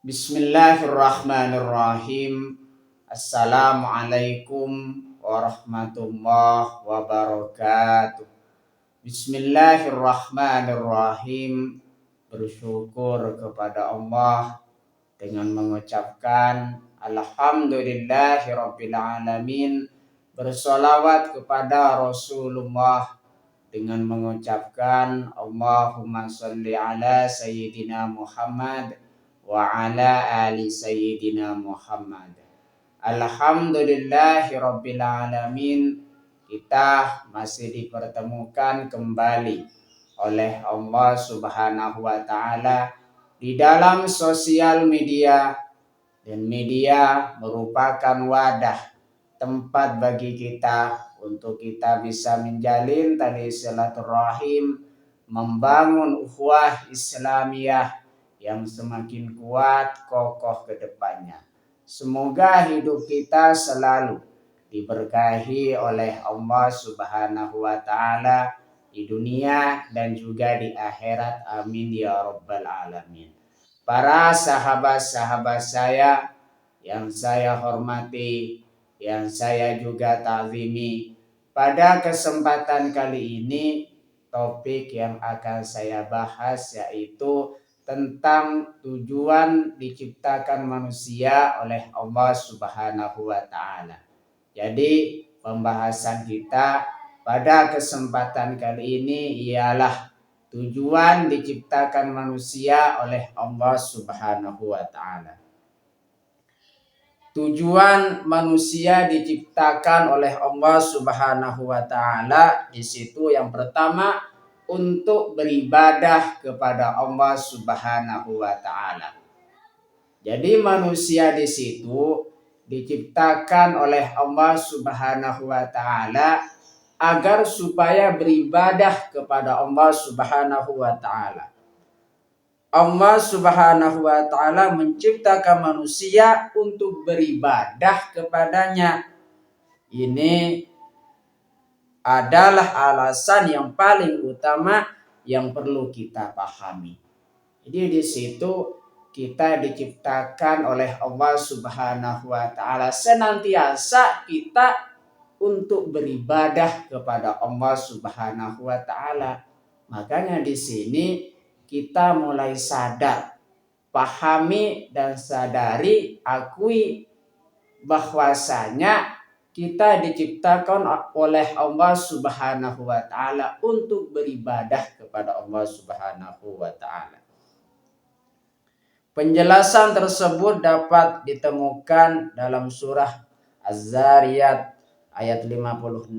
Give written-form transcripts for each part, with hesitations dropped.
Bismillahirrahmanirrahim. Assalamualaikum warahmatullahi wabarakatuh. Bismillahirrahmanirrahim. Bersyukur kepada Allah dengan mengucapkan Alhamdulillahirabbil alamin. Bersolawat kepada Rasulullah dengan mengucapkan Allahumma sholli ala Sayyidina Muhammad wa ala ali Sayyidina Muhammad. Alhamdulillahirabbil alamin. Kita masih dipertemukan kembali oleh Allah Subhanahu wa taala di dalam sosial media, dan media merupakan wadah tempat bagi kita untuk kita bisa menjalin tali silaturahim, membangun ukhuwah Islamiyah yang semakin kuat kokoh ke depannya. Semoga hidup kita selalu diberkahi oleh Allah Subhanahu wa taala di dunia dan juga di akhirat. Amin ya rabbal alamin. Para sahabat-sahabat saya yang saya hormati, yang saya juga ta'zimi, pada kesempatan kali ini topik yang akan saya bahas yaitu tentang tujuan diciptakan manusia oleh Allah Subhanahu wa taala. Jadi pembahasan kita pada kesempatan kali ini ialah tujuan diciptakan manusia oleh Allah Subhanahu wa taala. Tujuan manusia diciptakan oleh Allah Subhanahu wa taala di situ yang pertama untuk beribadah kepada Allah Subhanahu wa taala. Jadi manusia di situ diciptakan oleh Allah Subhanahu wa taala agar supaya beribadah kepada Allah Subhanahu wa taala. Allah Subhanahu wa taala menciptakan manusia untuk beribadah kepadanya. Ini adalah alasan yang paling utama yang perlu kita pahami. Jadi di situ kita diciptakan oleh Allah Subhanahu wa taala senantiasa kita untuk beribadah kepada Allah Subhanahu wa taala. Makanya di sini kita mulai sadar, pahami dan sadari, akui bahwasanya kita diciptakan oleh Allah Subhanahu wa taala untuk beribadah kepada Allah Subhanahu wa taala. Penjelasan tersebut dapat ditemukan dalam surah Az-Zariyat ayat 56.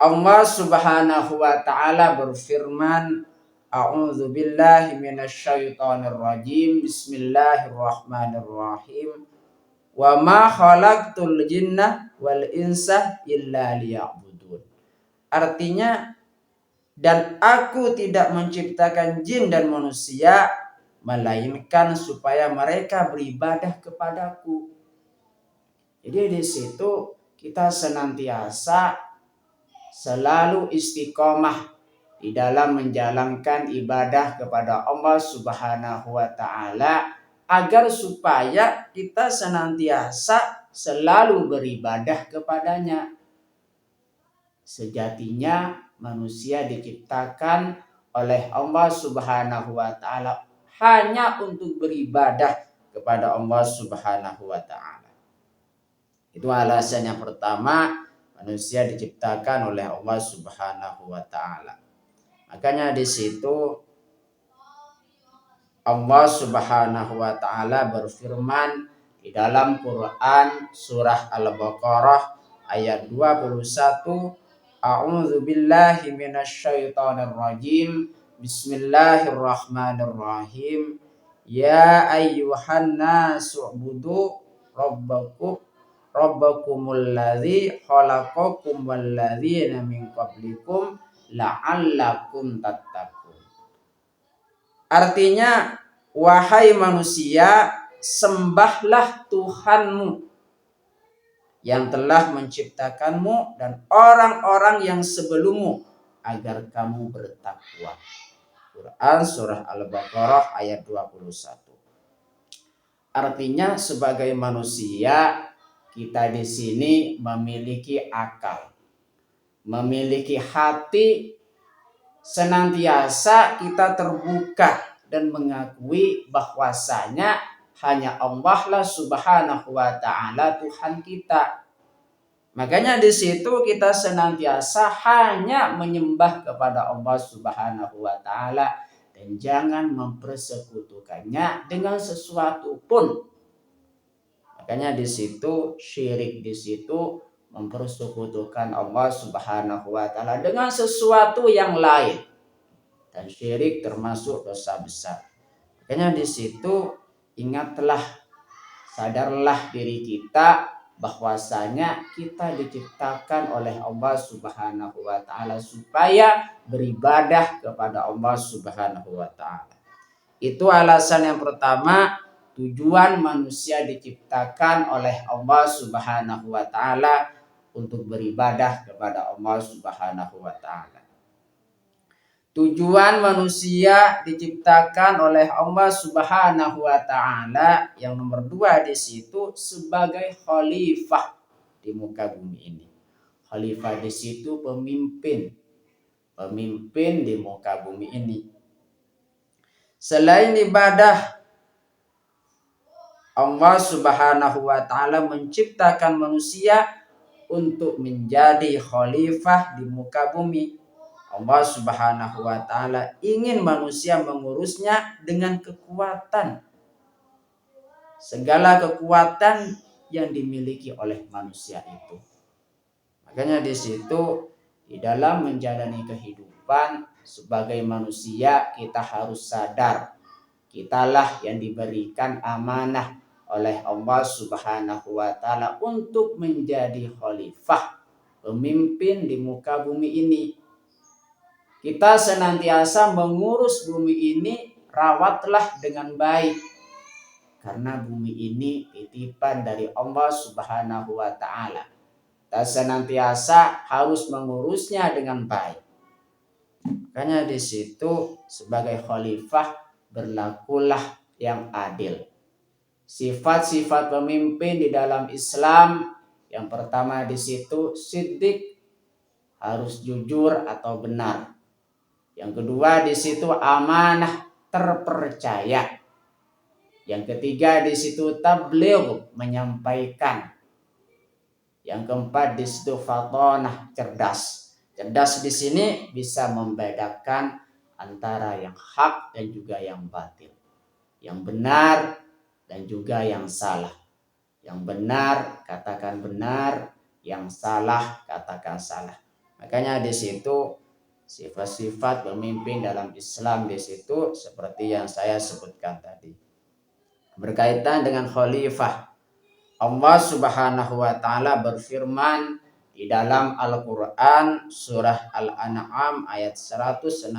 Allah Subhanahu wa taala berfirman, A'udzu billahi minasyaitonir rajim. Bismillahirrahmanirrahim. Wa ma khalaqtul jinna wal insa illa liya'budun. Artinya, dan aku tidak menciptakan jin dan manusia melainkan supaya mereka beribadah kepadaku. Jadi di situ kita senantiasa selalu istiqomah di dalam menjalankan ibadah kepada Allah Subhanahu wa taala agar supaya kita senantiasa selalu beribadah kepadanya. Sejatinya manusia diciptakan oleh Allah Subhanahu wa taala hanya untuk beribadah kepada Allah Subhanahu wa taala. Itu alasan yang pertama, manusia diciptakan oleh Allah Subhanahu wa taala. Makanya di situ Allah Subhanahu wa taala berfirman di dalam Quran surah Al-Baqarah ayat 21, A'udzu billahi minasyaitonir rajim. Bismillahirrahmanirrahim. Ya ayyuhan nasu ubudu rabbakumul ladzi khalaqakum wal ladzina min qablikum la'allakum tattaqun. Artinya, wahai manusia, sembahlah Tuhanmu yang telah menciptakanmu dan orang-orang yang sebelummu agar kamu bertakwa. Quran surah Al-Baqarah ayat 21. Artinya sebagai manusia kita di sini memiliki akal, memiliki hati, senantiasa kita terbuka dan mengakui bahwasanya hanya Allah lah subhanahu wa ta'ala Tuhan kita. Makanya di situ kita senantiasa hanya menyembah kepada Allah subhanahu wa ta'ala dan jangan mempersekutukannya dengan sesuatu pun. Makanya di situ syirik di situ mempersekutukan Allah subhanahu wa ta'ala dengan sesuatu yang lain. Dan syirik termasuk dosa besar. Makanya di situ ingatlah, sadarlah diri kita bahwasanya kita diciptakan oleh Allah Subhanahu wa taala supaya beribadah kepada Allah Subhanahu wa taala. Itu alasan yang pertama, tujuan manusia diciptakan oleh Allah Subhanahu wa taala untuk beribadah kepada Allah Subhanahu wa taala. Tujuan manusia diciptakan oleh Allah Subhanahu wa taala yang nomor 2 di situ sebagai khalifah di muka bumi ini. Khalifah di situ pemimpin di muka bumi ini. Selain ibadah, Allah Subhanahu wa taala menciptakan manusia untuk menjadi khalifah di muka bumi. Allah Subhanahu wa taala ingin manusia mengurusnya dengan kekuatan. Segala kekuatan yang dimiliki oleh manusia itu. Makanya di situ di dalam menjalani kehidupan sebagai manusia kita harus sadar kitalah yang diberikan amanah oleh Allah Subhanahu wa taala untuk menjadi khalifah, pemimpin di muka bumi ini. Kita senantiasa mengurus bumi ini, rawatlah dengan baik. Karena bumi ini titipan dari Allah Subhanahu wa taala. Kita senantiasa harus mengurusnya dengan baik. Makanya di situ sebagai khalifah berlakulah yang adil. Sifat-sifat pemimpin di dalam Islam yang pertama di situ siddiq, harus jujur atau benar. Yang kedua di situ amanah, terpercaya. Yang ketiga di situ tabligh, menyampaikan. Yang keempat di situ fatonah, cerdas. Cerdas di sini bisa membedakan antara yang hak dan juga yang batil. Yang benar dan juga yang salah. Yang benar katakan benar, yang salah katakan salah. Makanya di situ sifat-sifat pemimpin dalam Islam di situ seperti yang saya sebutkan tadi. Berkaitan dengan khalifah, Allah Subhanahu wa taala berfirman di dalam Al-Qur'an surah Al-An'am ayat 165,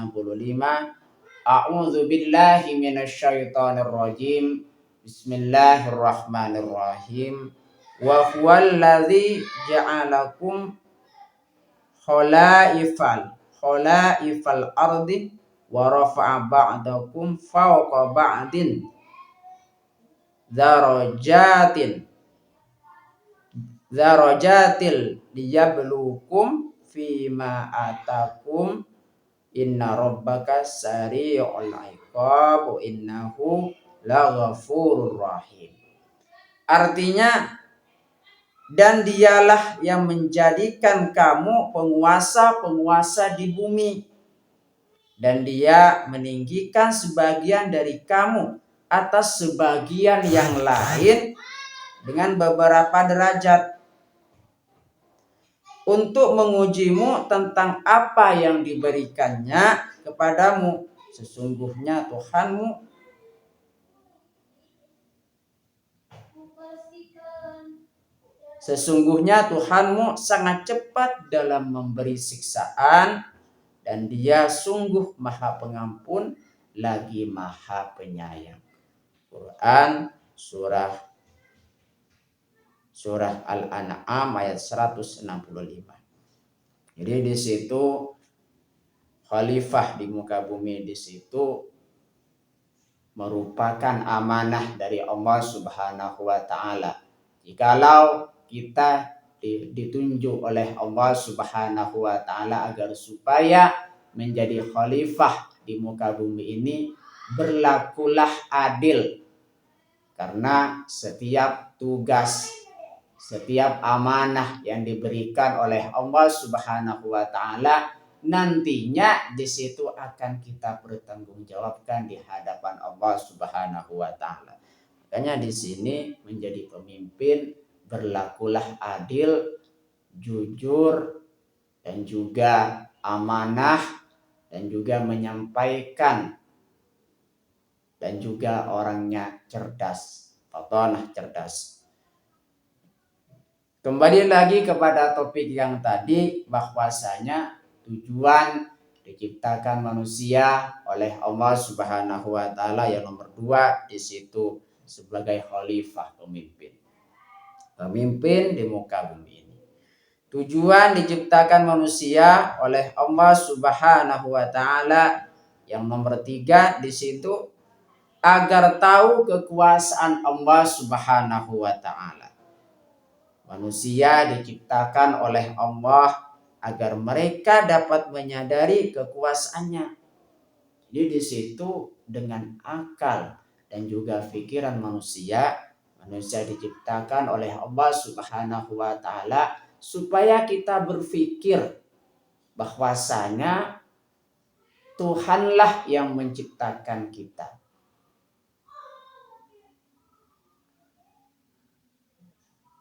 A'udzu billahi minasyaitonir rajim. Bismillahirrahmanirrahim. Wa huwallazi ja'alakum khalaifal ardi wa rafa'a ba'dakum fawqa ba'din darajatil liyablukum fima atakum inna rabbaka sari'ul iqab innahu laghafurur rahim. Artinya, dan dialah yang menjadikan kamu penguasa-penguasa di bumi. Dan dia meninggikan sebagian dari kamu atas sebagian yang lain dengan beberapa derajat. Untuk mengujimu tentang apa yang diberikannya kepadamu. Sesungguhnya Tuhanmu sangat cepat dalam memberi siksaan dan dia sungguh maha pengampun lagi maha penyayang. Quran surah Al-An'am ayat 165. Jadi di situ khalifah di muka bumi di situ merupakan amanah dari Allah Subhanahu wa taala. Jikalau kita ditunjuk oleh Allah Subhanahu wa taala agar supaya menjadi khalifah di muka bumi ini, berlakulah adil, karena setiap tugas, setiap amanah yang diberikan oleh Allah Subhanahu wa taala nantinya di situ akan kita pertanggungjawabkan di hadapan Allah Subhanahu wa taala. Makanya di sini menjadi pemimpin berlakulah adil, jujur, dan juga amanah, dan juga menyampaikan, dan juga orangnya cerdas, fatonah, cerdas. Kembali lagi kepada topik yang tadi, bahwasanya tujuan diciptakan manusia oleh Allah Subhanahu wa taala yang nomor 2 di situ sebagai khalifah, pemimpin. Pemimpin di muka bumi ini. Tujuan diciptakan manusia oleh Allah Subhanahu wa taala yang nomor 3 di situ agar tahu kekuasaan Allah Subhanahu wa taala. Manusia diciptakan oleh Allah agar mereka dapat menyadari kekuasaannya. Jadi di situ dengan akal dan juga pikiran manusia diciptakan oleh Allah Subhanahu wa taala supaya kita berpikir bahwasanya Tuhanlah yang menciptakan kita.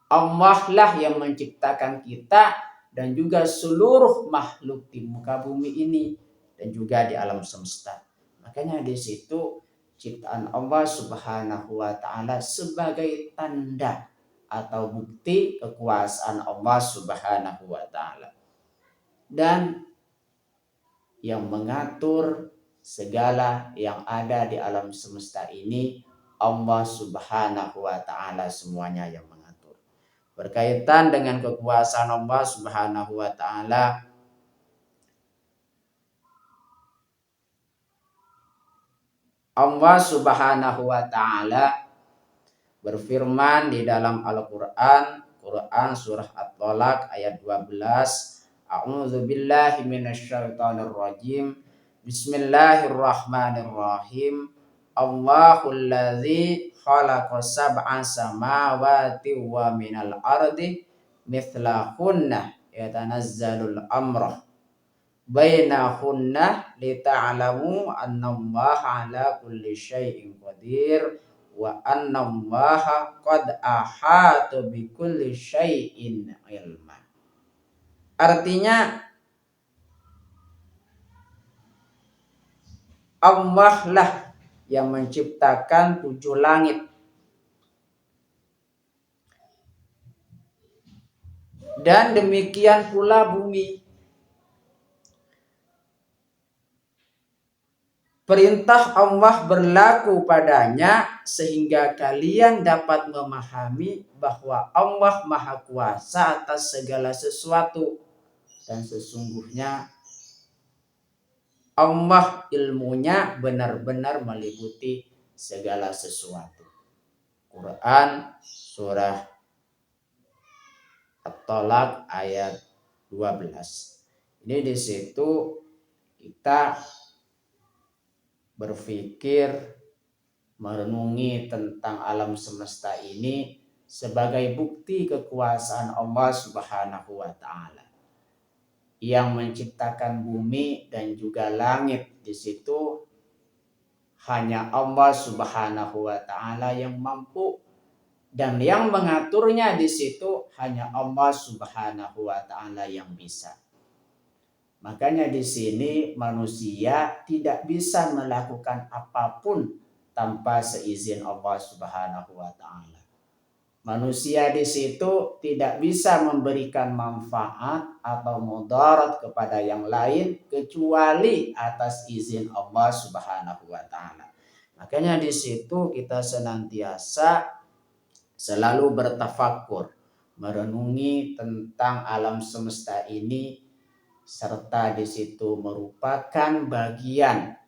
Allah lah yang menciptakan kita dan juga seluruh makhluk di muka bumi ini dan juga di alam semesta. Makanya di situ ciptaan Allah Subhanahu wa taala sebagai tanda atau bukti kekuasaan Allah Subhanahu wa taala. Dan yang mengatur segala yang ada di alam semesta ini Allah Subhanahu wa taala semuanya yang mengatur. Berkaitan dengan kekuasaan Allah Subhanahu wa taala, Allah Subhanahu wa taala berfirman di dalam Al-Qur'an, surah At-Tolak ayat 12, A'udzu billahi minasyaitonir rajim. Bismillahirrahmanirrahim. Allahul ladzi khalaqa sab'a samawati wa minal ardi mithlahunna yatanazzalul amra bainahunna lita'lamu annallaha ala kulli syai'in qadir wa annallaha qad ahata bikulli syai'in ilma. Artinya Allah lah yang menciptakan 7 langit dan demikian pula bumi. Perintah Allah berlaku padanya sehingga kalian dapat memahami bahwa Allah Maha Kuasa atas segala sesuatu, dan sesungguhnya Allah ilmunya benar-benar meliputi segala sesuatu. Quran surah At-Tolak ayat 12. Ini di situ kita berpikir, merenungi tentang alam semesta ini sebagai bukti kekuasaan Allah Subhanahu wa taala yang menciptakan bumi dan juga langit. Di situ hanya Allah Subhanahu wa taala yang mampu, dan yang mengaturnya di situ hanya Allah Subhanahu wa taala yang bisa. Makanya di sini manusia tidak bisa melakukan apapun tanpa seizin Allah Subhanahu wa taala. Manusia di situ tidak bisa memberikan manfaat atau mudarat kepada yang lain kecuali atas izin Allah Subhanahu wa taala. Makanya di situ kita senantiasa selalu bertafakkur, merenungi tentang alam semesta ini, serta di situ merupakan bagian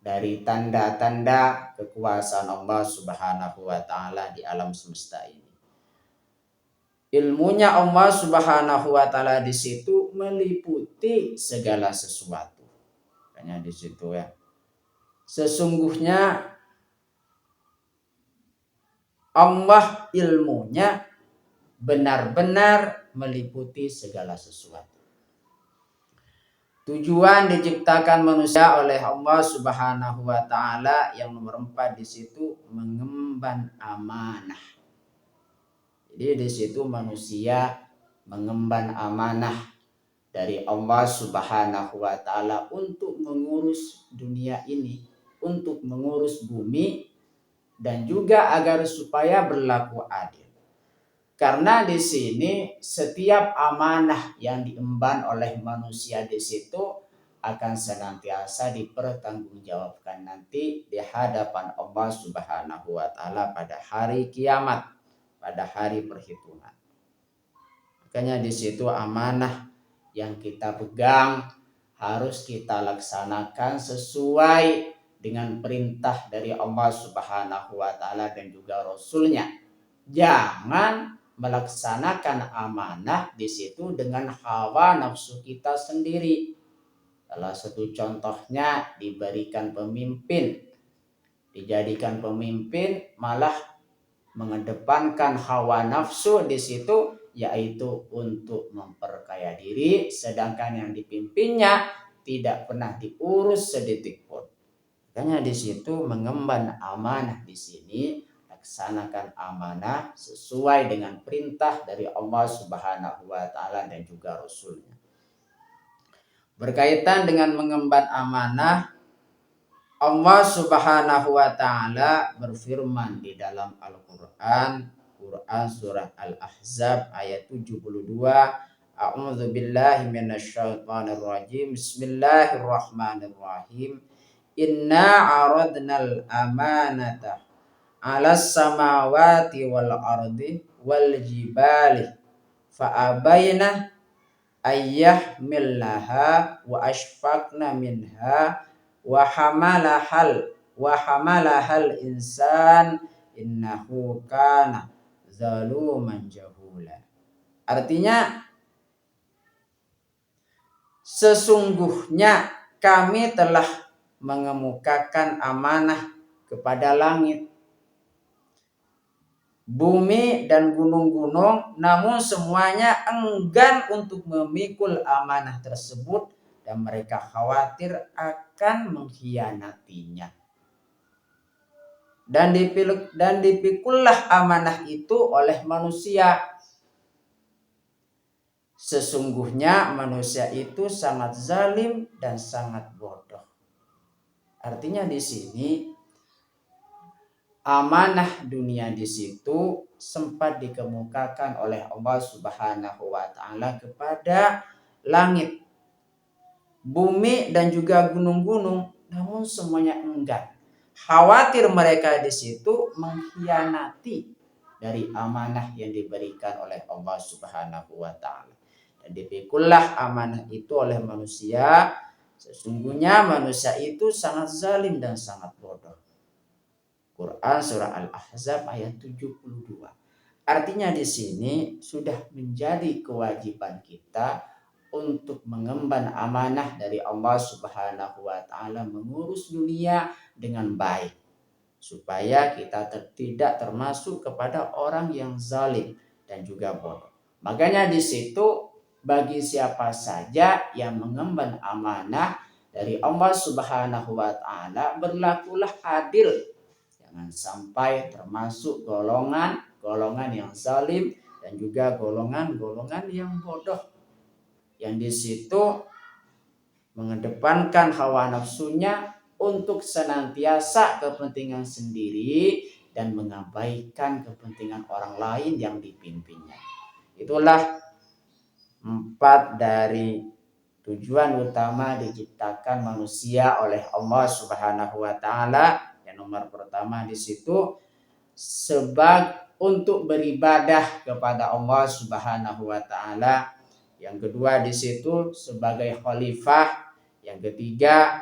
dari tanda-tanda kekuasaan Allah Subhanahu wa taala di alam semesta ini. Ilmunya Allah Subhanahu wa taala di situ meliputi segala sesuatu. Makanya di situ ya. Sesungguhnya Allah ilmunya benar-benar meliputi segala sesuatu. Tujuan diciptakan manusia oleh Allah Subhanahu wa taala yang nomor 4 di situ mengemban amanah. Jadi di situ manusia mengemban amanah dari Allah Subhanahu wa taala untuk mengurus dunia ini, untuk mengurus bumi dan juga agar supaya berlaku adil. Karena di sini setiap amanah yang diemban oleh manusia di situ akan senantiasa dipertanggungjawabkan nanti di hadapan Allah Subhanahu wa taala pada hari kiamat, pada hari perhitungan. Makanya di situ amanah yang kita pegang harus kita laksanakan sesuai dengan perintah dari Allah Subhanahu wa taala dan juga Rasulnya. Jangan melaksanakan amanah di situ dengan hawa nafsu kita sendiri. Salah satu contohnya diberikan pemimpin, dijadikan pemimpin malah mengedepankan hawa nafsu di situ, yaitu untuk memperkaya diri, sedangkan yang dipimpinnya tidak pernah diurus sedetik pun. Makanya di situ mengemban amanah di sini, laksanakan amanah sesuai dengan perintah dari Allah Subhanahu wa taala dan juga Rasulnya. Berkaitan dengan mengemban amanah, Allah Subhanahu wa taala berfirman di dalam Al-Qur'an, surah Al-Ahzab ayat 72, A'udzu billahi minasyaitonir rajim. Bismillahirrahmanirrahim. Inna 'aradnal amanata 'alas samawati wal ardi wal jibali fa abaina ayyahmillaha wa ashfaqna minha wa hamalahal insan innahu kana zaluman jahula. Artinya sesungguhnya kami telah mengemukakan amanah kepada langit, bumi dan gunung-gunung, namun semuanya enggan untuk memikul amanah tersebut dan mereka khawatir akan mengkhianatinya. Dan dipikullah amanah itu oleh manusia. Sesungguhnya manusia itu sangat zalim dan sangat bodoh. Artinya di sini amanah dunia di situ sempat dikemukakan oleh Allah Subhanahu wa taala kepada langit, bumi dan juga gunung-gunung, namun semuanya enggan. Khawatir mereka di situ mengkhianati dari amanah yang diberikan oleh Allah Subhanahu wa taala. Dan dipikullah amanah itu oleh manusia. Sesungguhnya manusia itu sangat zalim dan sangat bodoh. Quran surah Al-Ahzab ayat 72. Artinya di sini sudah menjadi kewajiban kita untuk mengemban amanah dari Allah Subhanahu wa taala mengurus dunia dengan baik supaya kita tidak termasuk kepada orang yang zalim dan juga bodoh. Makanya di situ bagi siapa saja yang mengemban amanah dari Allah Subhanahu wa taala berlakulah adil. Jangan sampai termasuk golongan yang zalim dan juga golongan yang bodoh yang di situ mengedepankan hawa nafsunya untuk senantiasa kepentingan sendiri dan mengabaikan kepentingan orang lain yang dipimpinnya. Itulah 4 dari tujuan utama diciptakan manusia oleh Allah Subhanahu wa taala. Yang nomor pertama di situ untuk beribadah kepada Allah Subhanahu wa taala. Yang kedua di situ sebagai khalifah. Yang ketiga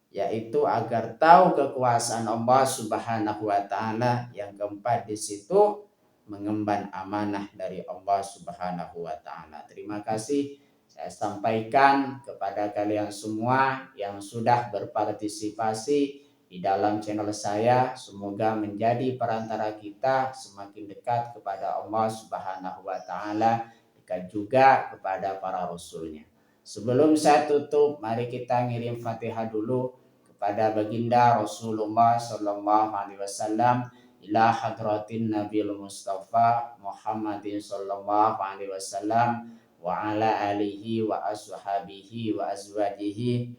yaitu agar tahu kekuasaan Allah Subhanahu wa taala. Yang keempat di situ mengemban amanah dari Allah Subhanahu wa taala. Terima kasih saya sampaikan kepada kalian semua yang sudah berpartisipasi di dalam channel saya. Semoga menjadi perantara kita semakin dekat kepada Allah Subhanahu wa taala, dekat juga kepada para rasulnya. Sebelum saya tutup, mari kita ngirim Fatihah dulu kepada baginda Rasulullah Sallallahu Alaihi Wasallam, ila hadratin Nabil Mustafa Muhammadin Sallallahu Alaihi Wasallam wa ala alihi wa ashabihi wa azwajihi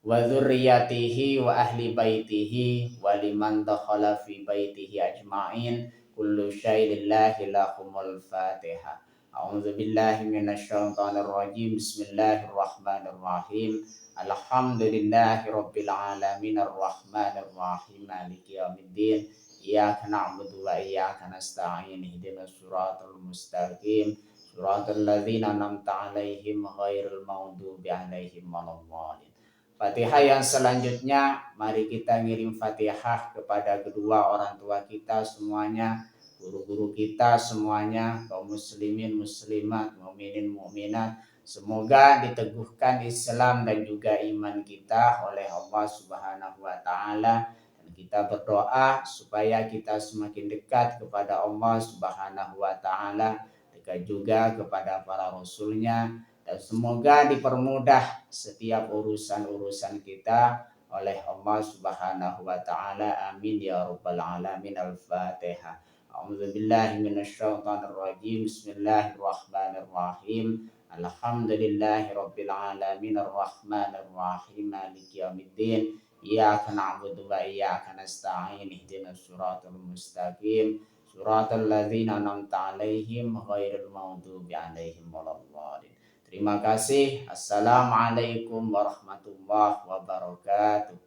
wa dzurriyyatihi wa ahli baitihi wa liman dakhala fi baitihi ajma'in. Kullu syai'in lillahi lahumul Fatihah. A'udzu billahi minasyaitonir rajim. Bismillahirrahmanirrahim. Alhamdulillahi rabbil alamin arrahmanir rahim maliki yaumiddin. Iyyaka na'budu wa iyyaka nasta'in. Ihdinas siratal mustaqim. Siratal ladzina an'amta 'alaihim ghairil maghdubi 'alaihim waladdallin. Fatihah yang selanjutnya, mari kita ngirim Fatihah kepada kedua orang tua kita semuanya, guru-guru kita semuanya, kaum muslimin, muslimat, mukminin, mukminat. Semoga diteguhkan Islam dan juga iman kita oleh Allah Subhanahu wa taala. Dan kita berdoa supaya kita semakin dekat kepada Allah Subhanahu wa taala, dekat juga kepada para rasulnya, dan semoga dipermudah setiap urusan-urusan kita oleh Allah Subhanahu wa taala. Amin ya rabbal alamin. Al-Fatihah. A'udzubillahi minasyaitonir rajim. Bismillahirrahmanirrahim. Alhamdulillahi rabbil alamin arrahmanir rahim maliki yaumiddin. Iyyaka na'budu wa iyyaka nasta'in. Ihdinas siratal mustaqim. Siratal ladzina an'amta 'alaihim ghairil maghdubi 'alaihim waladdallin. Terima kasih. Assalamualaikum warahmatullahi wabarakatuh.